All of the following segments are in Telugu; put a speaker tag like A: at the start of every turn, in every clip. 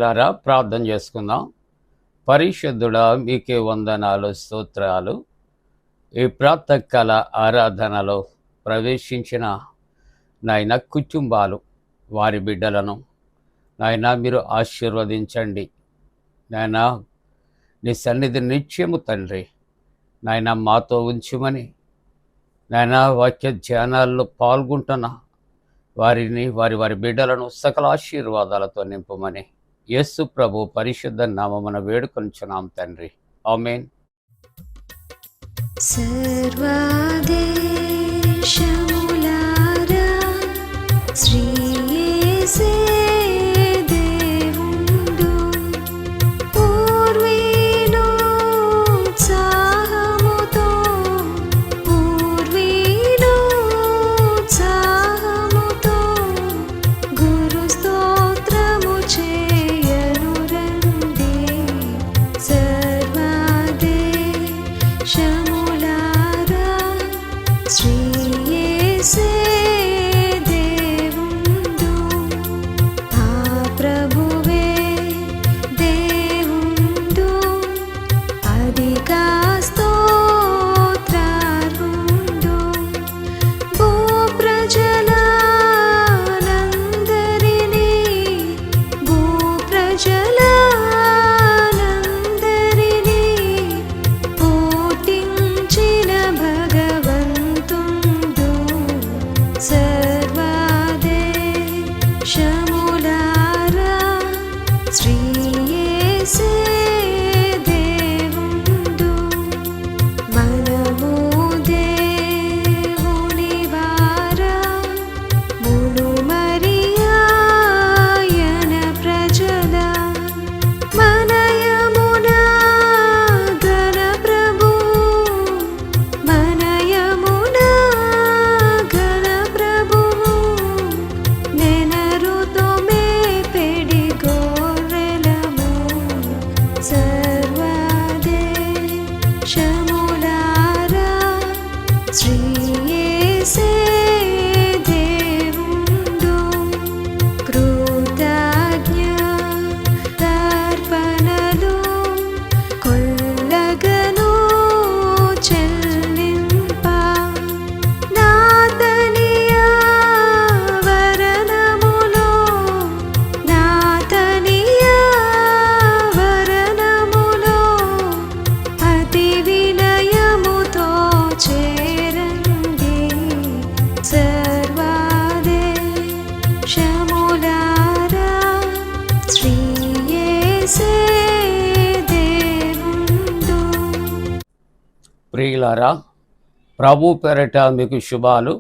A: ప్రియులారా, ప్రార్థన చేసుకుందాం. పరిశుద్ధుడా, మీకే వందనాలు, స్తోత్రాలు. ఈ ప్రాతకాల ఆరాధనలో ప్రవేశించిన నాయన కుటుంబాలు, వారి బిడ్డలను నాయన మీరు ఆశీర్వదించండి. నాయన నీ సన్నిధి నిత్యము తండ్రి నాయన మాతో ఉంచుమని, నాయన వాక్య ధ్యానాల్లో పాల్గొంటున్న వారిని, వారి బిడ్డలను సకల ఆశీర్వాదాలతో నింపమని యేసు ప్రభు పరిశుద్ధ నామమున వేడుకొనుచున్నాం తండ్రి. ఆమేన్.
B: సర్వదేశములారా శ్రీ యేసే దేవుండు, పూర్వీనోత్సాహముతో గురు స్తోత్రము చేయను రండి. సర్వదేశములారా శ్రీ యేసే దేవుండు, ఆ ప్రభువే దేవుండు, అధికా స్తోత్రార్హుండు. భూప్రజలందరినీ పుట్టించిన భగవంతుండు. సర్వదేశములారా శ్రీ యేసే దేవుండు, మనము దేవుని వారమును మరియాయన ప్రజల, మనయమున గణ ప్రభువు, మనయమున గణ ప్రభువు, నెనరుతో మేపెడి గొర్రెలము. సర్వదేశములారా శ్రీ యేసే దేవుండు, కృతజ్ఞతార్పణలు కొల్లగను చెల్లింప, నాతనియా వరణములో అతి వినయముతో చేరండి. సర్వదేశములారా శ్రీ యేసే దేవుండు.
A: ప్రియులారా, ప్రభు పేరిట మీకు శుభాలు.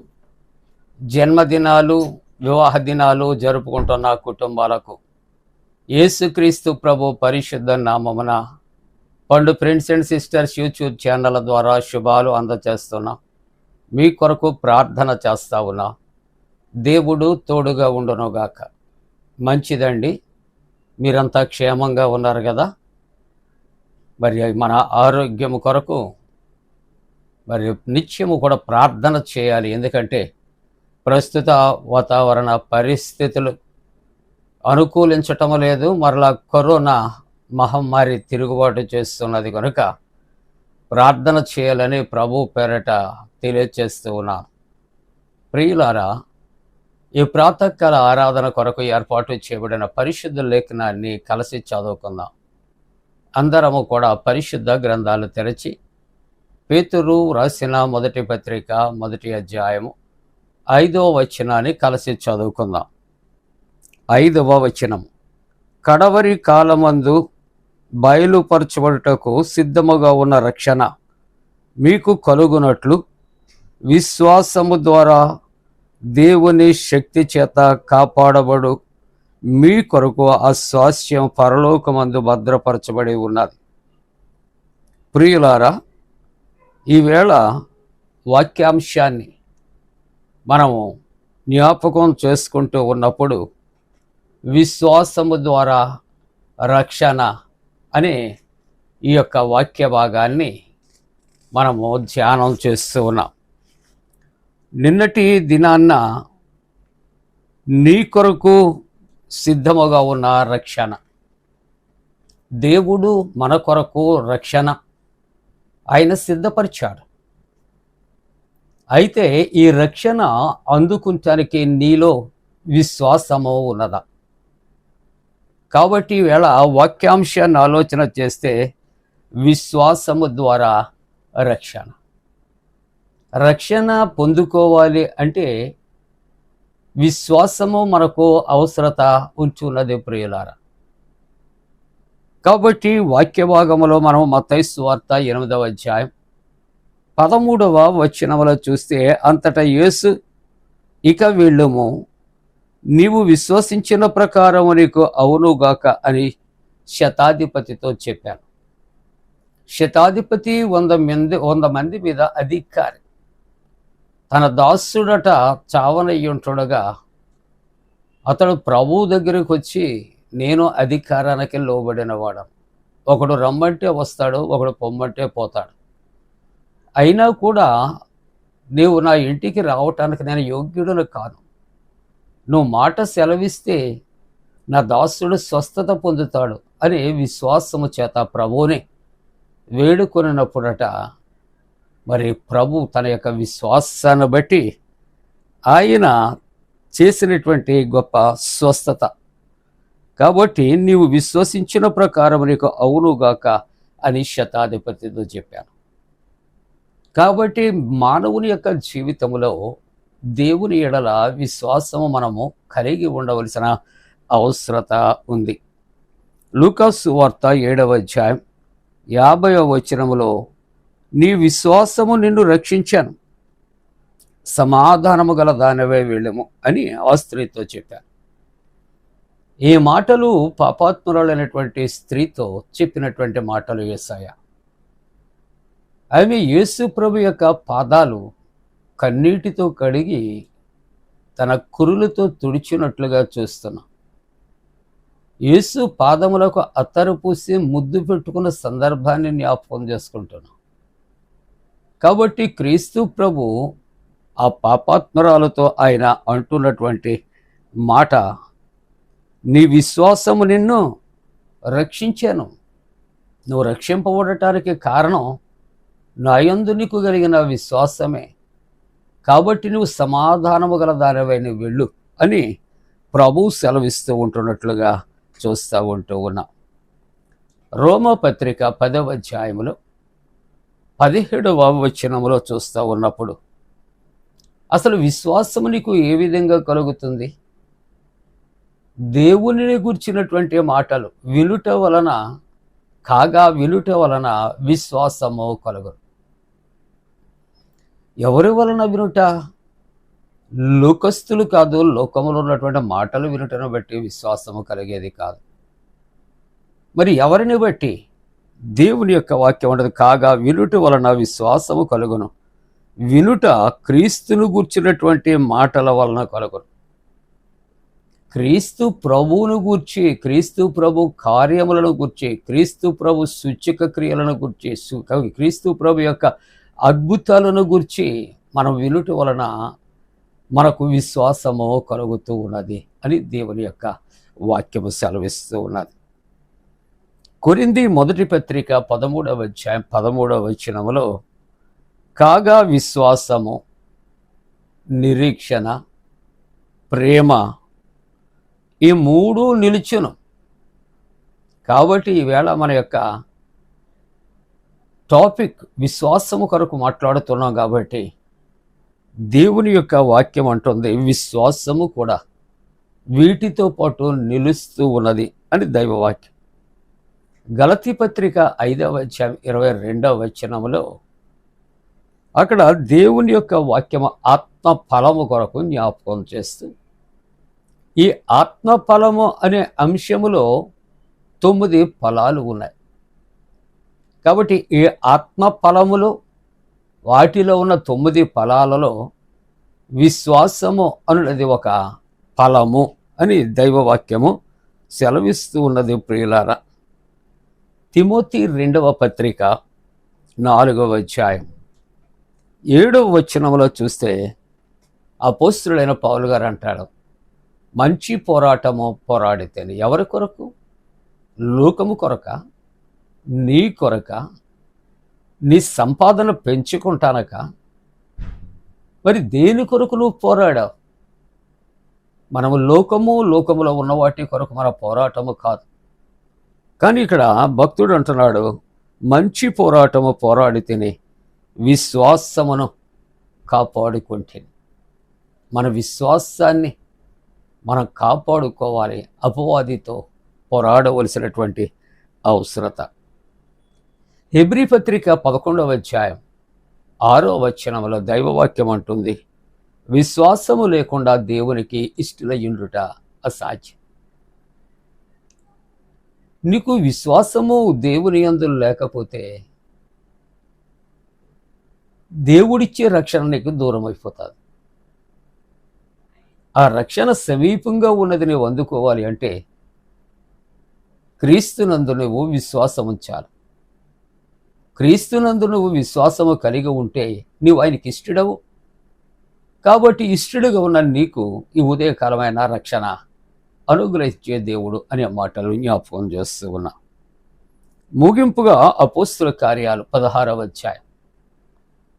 A: జన్మదినాలు, వివాహ దినాలు జరుపుకుంటున్న కుటుంబాలకు యేసుక్రీస్తు ప్రభు పరిశుద్ధ నామమున పండు ఫ్రెండ్స్ అండ్ సిస్టర్స్ యూట్యూబ్ ఛానళ్ళ ద్వారా శుభాలు అందజేస్తున్నా. మీ కొరకు ప్రార్థన చేస్తా ఉన్నా. దేవుడు తోడుగా ఉండునుగాక. మంచిదండి, మీరంతా క్షేమంగా ఉన్నారు కదా. మరి మన ఆరోగ్యం కొరకు మరి నిత్యము కూడా ప్రార్థన చేయాలి. ఎందుకంటే ప్రస్తుత వాతావరణ పరిస్థితులు అనుకూలించటం లేదు. మరలా కరోనా మహమ్మారి తిరుగుబాటు చేస్తున్నది కనుక ప్రార్థన చేయాలని ప్రభు పేరట తెలియచేస్తూ ఉన్నాను. ప్రియులారా, ఈ ప్రాతకాల ఆరాధన కొరకు ఏర్పాటు చేయబడిన పరిశుద్ధ లేఖనాన్ని కలిసి చదువుకుందాం. అందరము కూడా పరిశుద్ధ గ్రంథాలు తెరచి పేతురు రాసిన మొదటి పత్రిక 1వ అధ్యాయము 5వ వచనాన్ని కలిసి చదువుకుందాం. 5వ వచనం, కడవరి కాలమందు బయలుపరచబడుటకు సిద్ధముగా ఉన్న రక్షణ మీకు కలుగునట్లు విశ్వాసము ద్వారా దేవుని శక్తి చేత కాపాడబడు మీ కొరకు ఆ స్వాస్థ్యం పరలోకమందు భద్రపరచబడి ఉన్నది. ప్రియులారా, ఈవేళ వాక్యాంశాన్ని మనము జ్ఞాపకం చేసుకుంటూ ఉన్నప్పుడు విశ్వాసము ద్వారా రక్షణ అనే ఈ యొక్క వాక్య భాగాన్ని మనము ధ్యానం చేస్తూ ఉన్నాం. నిన్నటి దినాన్న నీ కొరకు సిద్ధముగా ఉన్న రక్షణ, దేవుడు మన కొరకు రక్షణ ఆయన సిద్ధపరిచాడు. అయితే ఈ రక్షణ అందుకుంటానికి నీలో విశ్వాసము ఉన్నదా? కాబట్టి ఈవేళ వాక్యాంశాన్ని ఆలోచన చేస్తే విశ్వాసము ద్వారా రక్షణ పొందుకోవాలి అంటే విశ్వాసము మనకు అవసరత ఉంచున్నది ప్రియులారా. కాబట్టి వాక్య భాగంలో మనం మత్తయి సువార్త 8వ అధ్యాయం 13వ వచనములో చూస్తే, అంతటా యేసు ఇక వెళ్ళుము, నీవు విశ్వసించిన ప్రకారము నీకు అవునుగాక అని శతాధిపతితో చెప్పాను. శతాధిపతి 100 మంది మీద అధికారి. తన దాసుడట చావనయ్యుంటుండగా అతడు ప్రభువు దగ్గరికి వచ్చి, నేను అధికారానికి లోబడినవాడు, ఒకడు రమ్మంటే వస్తాడు, ఒకడు పొమ్మంటే పోతాడు, అయినా కూడా నీవు నా ఇంటికి రావటానికి నేను యోగ్యుడును కాను, నువ్వు మాట సెలవిస్తే నా దాసుడు స్వస్థత పొందుతాడు అని విశ్వాసము చేత ప్రభువుని వేడుకొనినప్పుడట, మరి ప్రభు తన యొక్క విశ్వాసాన్ని బట్టి ఆయన చేసినటువంటి గొప్ప స్వస్థత. కాబట్టి నీవు విశ్వసించిన ప్రకారం నీకు అవునుగాక అని శతాధిపతితో చెప్పాను. కాబట్టి మానవుని యొక్క జీవితంలో దేవుని ఎడల విశ్వాసము మనము కలిగి ఉండవలసిన అవసరత ఉంది. లూకా సువార్త 7వ అధ్యాయం 50వ వచనములో, నీ విశ్వాసము నిన్ను రక్షించాను, సమాధానము గల దానివై వెళ్ళము అని ఆ స్త్రీతో చెప్పాను. ఈ మాటలు పాపాత్మురాలైనటువంటి స్త్రీతో చెప్పినటువంటి మాటలు యేసయ్య. ఆమె యేసు ప్రభు యొక్క పాదాలు కన్నీటితో కడిగి తన కురులతో తుడిచినట్లుగా చూస్తున్నాం. యేసు పాదములకు అత్తరు పూసి ముద్దు పెట్టుకున్న సందర్భాన్ని జ్ఞాపకం చేసుకుంటున్నాం. కాబట్టి క్రీస్తు ప్రభు ఆ పాపాత్మరాలతో ఆయన అంటున్నటువంటి మాట, నీ విశ్వాసము నిన్ను రక్షించాను. నువ్వు రక్షింపబడటానికి కారణం నా యందు నీకు కలిగిన విశ్వాసమే. కాబట్టి నువ్వు సమాధానము గల దానివై నువ్వు వెళ్ళు అని ప్రభువు సెలవిస్తూ ఉంటున్నట్లుగా చూస్తూ ఉన్నాం. రోమపత్రిక 10వ అధ్యాయములో 17వ వచనములో చూస్తూ ఉన్నప్పుడు అసలు విశ్వాసము నీకు ఏ విధంగా కలుగుతుంది? దేవునిని గుర్చినటువంటి మాటలు వినుట వలన విశ్వాసము కలుగును. ఎవరి వలన వినుట? లోకస్తులు కాదు, లోకములో ఉన్నటువంటి మాటలు వినుటను బట్టి విశ్వాసము కలిగేది కాదు. మరి ఎవరిని బట్టి? దేవుని యొక్క వాక్యం ఉండదు. కాగా వినుట వలన విశ్వాసము కలుగును, వినుట క్రీస్తును గూర్చినటువంటి మాటల వలన కలుగును. క్రీస్తు ప్రభువును గూర్చి, క్రీస్తు ప్రభు కార్యములను గూర్చి, క్రీస్తు ప్రభు సూచక క్రియలను గూర్చి, క్రీస్తు ప్రభు యొక్క అద్భుతాలను గూర్చి మనం వినుట వలన మనకు విశ్వాసము కలుగుతూ ఉన్నది అని దేవుని యొక్క వాక్యము సెలవిస్తూ ఉన్నది. కొరింథీ మొదటి పత్రిక 13వ అధ్యాయం 13వ వచనములో, కాగా విశ్వాసము, నిరీక్షణ, ప్రేమ ఈ మూడు నిలుచును. కాబట్టి ఈవేళ మన యొక్క టాపిక్ విశ్వాసము కొరకు మాట్లాడుతున్నాం. కాబట్టి దేవుని యొక్క వాక్యం అంటుంది విశ్వాసము కూడా వీటితో పాటు నిలుస్తూ ఉన్నది అని దైవవాక్యం. గలతీ పత్రిక 5వ అధ్యాయం 22వ వచనములో అక్కడ దేవుని యొక్క వాక్యము ఆత్మ ఫలము కొరకు జ్ఞాపకం చేస్తుంది. ఈ ఆత్మ ఫలము అనే అంశములో 9 ఫలాలు ఉన్నాయి. కాబట్టి ఈ ఆత్మ ఫలములు, వాటిలో ఉన్న 9 ఫలాలలో విశ్వాసము అనున్నది ఒక ఫలము అని దైవవాక్యము సెలవిస్తూ ఉన్నది. ప్రియులారా, తిమోతి 2వ పత్రిక 4వ అధ్యాయం 7వ వచనములో చూస్తే అపోస్తలుడైన పౌలు గారు అంటాడు, మంచి పోరాటము పోరాడితేనే. ఎవరి కొరకు? లోకము కొరక, నీ కొరక, నీ సంపాదన పెంచుకుంటానక, మరి దేని కొరకు నువ్వు పోరాడావు? మనము లోకములో ఉన్న వాటి కొరకు మన పోరాటము కాదు. కానీ ఇక్కడ భక్తుడు అంటున్నాడు, మంచి పోరాటము పోరాడి తిని విశ్వాసమును కాపాడుకుంటేని. మన విశ్వాసాన్ని మనం కాపాడుకోవాలి, అపవాదితో పోరాడవలసినటువంటి అవసరత. హెబ్రీ పత్రిక 11వ అధ్యాయం 6వ వచనంలో దైవవాక్యం అంటుంది, విశ్వాసము లేకుండా దేవునికి ఇష్టలయ్యుండుట అసాధ్యం. నీకు విశ్వాసము దేవుని యందు లేకపోతే దేవుడిచ్చే రక్షణ నీకు దూరం అయిపోతుంది. ఆ రక్షణ సమీపంగా ఉన్నది నువ్వు అందుకోవాలి అంటే క్రీస్తునందు నువ్వు విశ్వాసం ఉంచాలి. క్రీస్తునందు నువ్వు విశ్వాసము కలిగి ఉంటే నీవు ఆయనకి ఇష్టడవు. కాబట్టి ఇష్టడుగా ఉన్న నీకు ఈ ఉదయకాలమైన రక్షణ అనుగ్రహించే దేవుడు అనే మాటలు జ్ఞాపకం చేస్తూ ఉన్నా. ముగింపుగా అపోస్తుల కార్యాలు 16వ అధ్యాయం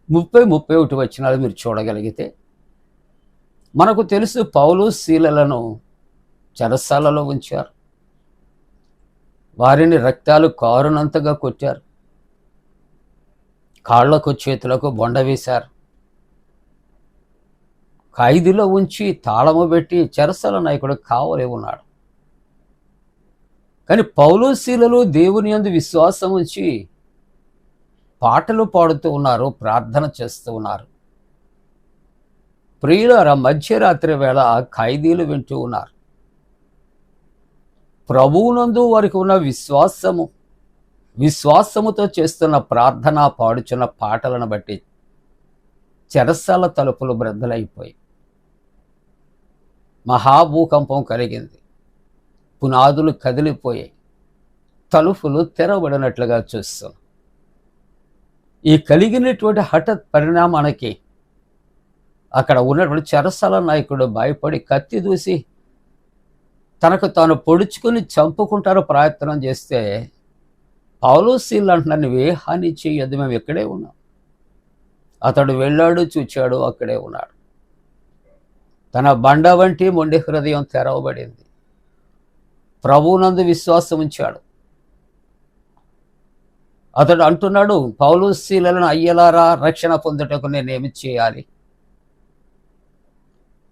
A: 30-31 వచనాలు మీరు చూడగలిగితే మనకు తెలుసు, పౌలు శీలలను చెరసాలలో ఉంచారు. వారిని రక్తాలు కారునంతగా కొట్టారు, కాళ్లకు చేతులకు బొండ వేశారు, ఖైదీలో ఉంచి తాళము పెట్టి చెరసాల నాయకుడు కావలే ఉన్నాడు. కానీ పౌలు శీలలు దేవుని యందు విశ్వాసం ఉంచి పాటలు పాడుతూ ఉన్నారు, ప్రార్థన చేస్తూ ఉన్నారు. ప్రియులారా, మధ్యరాత్రి వేళ ఖైదీలు వింటూ ఉన్నారు. ప్రభువునందు వారికి ఉన్న విశ్వాసముతో చేస్తున్న ప్రార్థన, పాడుచున్న పాటలను బట్టి చెరసాల తలుపులు బ్రద్దలైపోయి మహాభూకంపం కలిగింది. పునాదులు కదిలిపోయాయి, తలుపులు తెరవబడినట్లుగా చూస్తాం. ఈ కలిగినటువంటి హఠాత్ పరిణామానికి అక్కడ ఉన్నటువంటి చెరసాల నాయకుడు భయపడి కత్తి దూసి తనకు తాను పొడుచుకుని చంపుకుంటారు ప్రయత్నం చేస్తే పౌలు శీల అంటున్నారు, నువ్వే హాని చేయొద్దు, మేము ఇక్కడే ఉన్నాం. అతడు వెళ్ళాడు, చూచాడు, అక్కడే ఉన్నాడు. తన బండ వంటి మొండి హృదయం తెరవబడింది. ప్రభువునందు విశ్వాసం ఉంచాడు. అతడు అంటున్నాడు, పౌలు శీలను అయ్యలారా, రక్షణ పొందుటకు నేనేమి చేయాలి?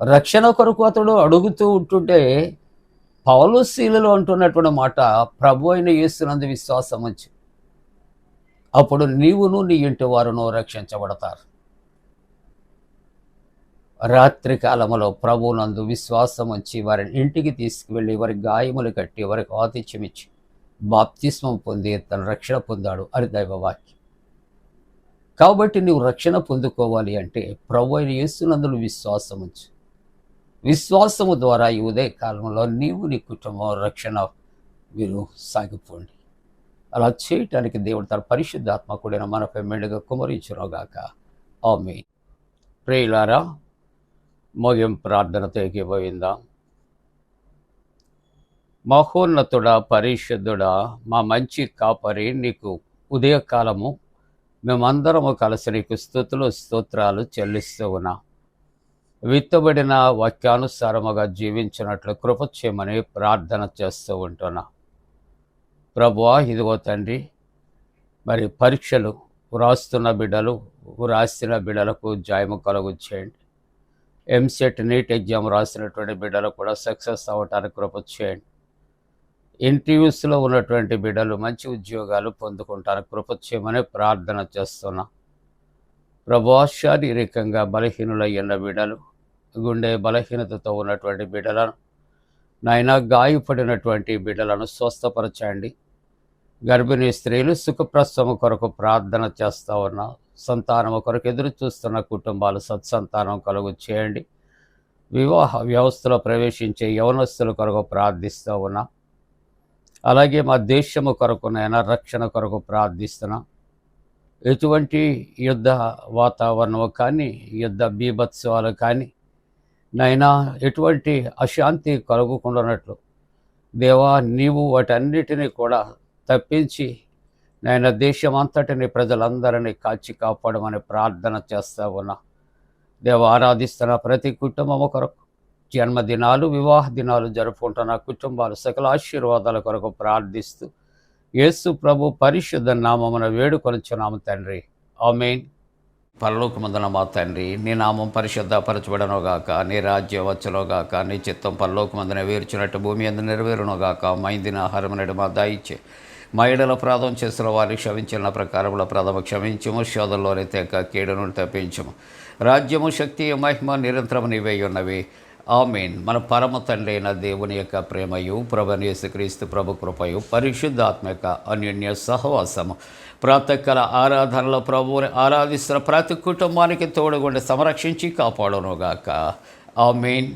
A: రక్షణ కొరకు అతడు అడుగుతూ ఉంటుంటే పౌలు శీలలు అంటున్నటువంటి మాట, ప్రభు అయిన యేసునందు విశ్వాసం ఉంచు, అప్పుడు నీవును నీ ఇంటి వారును రక్షించబడతారు. రాత్రి కాలములో ప్రభువునందు విశ్వాసం ఉంచి వారిని ఇంటికి తీసుకువెళ్ళి వారి గాయములు కట్టి వారికి ఆతిథ్యం ఇచ్చి బాప్తిస్మం పొంది తన రక్షణ పొందాడు అని దైవవాక్యం. కాబట్టి నీవు రక్షణ పొందుకోవాలి అంటే ప్రభు అయిన యేసునందు విశ్వాసం ఉంచు. విశ్వాసము ద్వారా ఈ ఉదయ కాలంలో నీవు, నీ కుటుంబం రక్షణ మీరు సాగిపోండి. అలా చేయటానికి దేవుడు తన పరిశుద్ధాత్మ కూడిన మనపై మెండుగా కుమరించునుగాక. ఆమేన్. ప్రియులారా, ముగింపు ప్రార్థనతో ఏకీభవిందా. మహోన్నతుడా, పరిశుద్ధుడా, మా మంచి కాపరి, నీకు ఉదయకాలము మేమందరము కలిసి నీకు స్తుతులు స్తోత్రాలు చెల్లిస్తూ ఉన్నాం. విత్తబడిన వాక్యానుసారముగా జీవించినట్లు కృప చేయమని ప్రార్థన చేస్తూ ఉంటున్నా. ప్రభువా, ఇదిగో తండ్రి, మరి పరీక్షలు వ్రాస్తున్న బిడ్డలు, వ్రాసిన బిడ్డలకు జయము కలుగు చేయండి. ఎంసెట్, నీట్ ఎగ్జామ్ రాసినటువంటి బిడ్డలు కూడా సక్సెస్ అవ్వటానికి కృప చేయండి. ఇంటర్వ్యూస్లో ఉన్నటువంటి బిడ్డలు మంచి ఉద్యోగాలు పొందుకుంటానికి కృప చేయమని ప్రార్థన చేస్తున్నా. ప్రభువా, శారీరకంగా బలహీనులయ్యున్న బిడ్డలు, గుండె బలహీనతతో ఉన్నటువంటి బిడ్డలను, నాయన గాయపడినటువంటి బిడ్డలను స్వస్థపరచండి. గర్భిణీ స్త్రీలు సుఖప్రసవము కొరకు ప్రార్థన చేస్తూ ఉన్నా. సంతానము కొరకు ఎదురు చూస్తున్న కుటుంబాలు సత్సంతానం కలుగు చేయండి. వివాహ వ్యవస్థలో ప్రవేశించే యవనస్తుల కొరకు ప్రార్థిస్తూ ఉన్నా. అలాగే మా దేశము కొరకు నైనా రక్షణ కొరకు ప్రార్థిస్తున్నా. ఎటువంటి యుద్ధ వాతావరణము కానీ, యుద్ధ బీభత్సవాలు కానీ నైనా ఎటువంటి అశాంతి కలుగుకుండానట్లు దేవా, నీవు వాటన్నిటినీ కూడా తప్పించి నాయన దేశం అంతటిని ప్రజలందరినీ కాచి కాపాడమని ప్రార్థన చేస్తా ఉన్నా. దేవ, ఆరాధిస్తున్న ప్రతి కుటుంబం కొరకు, జన్మదినాలు, వివాహ దినాలు జరుపుకుంటున్న కుటుంబాలు సకల ఆశీర్వాదాల కొరకు ప్రార్థిస్తూ యేసు ప్రభు పరిశుద్ధ నామమున వేడుకొనుచున్నాము తండ్రి. ఆమేన్. పరలోకమందున మా తండ్రి, నీ నామం పరిశుద్ధపరచబడనుగాక, నీ రాజ్యం వచ్చునుగాక, నీ చిత్తం పరలోకమందున వేర్చినట్టు భూమి అందు నెరవేరునుగాక. మా ఇందిన ఆహారం నేడు మా దయచే, మా ఏడల అపరాధం చేసిన వారిని క్షమించిన ప్రకారముల అపరాధము క్షమించము, శోధనలోని తెక కీడును తప్పించము. రాజ్యము, శక్తి, మహిమ నిరంతరము నీవే ఉన్నవి. ఆమేన్. మన పరమ తండ్రి అయిన దేవుని యొక్క ప్రేమయు, ప్రభువైన యేసుక్రీస్తు ప్రభు కృపయు, పరిశుద్ధాత్మ యొక్క అన్యోన్య సహవాసము, ప్రాతకాల ఆరాధనలో ప్రభువుని ఆరాధిస్తున్న ప్రతి కుటుంబానికి తోడుగుండి సంరక్షించి కాపాడునుగాక. ఆమేన్.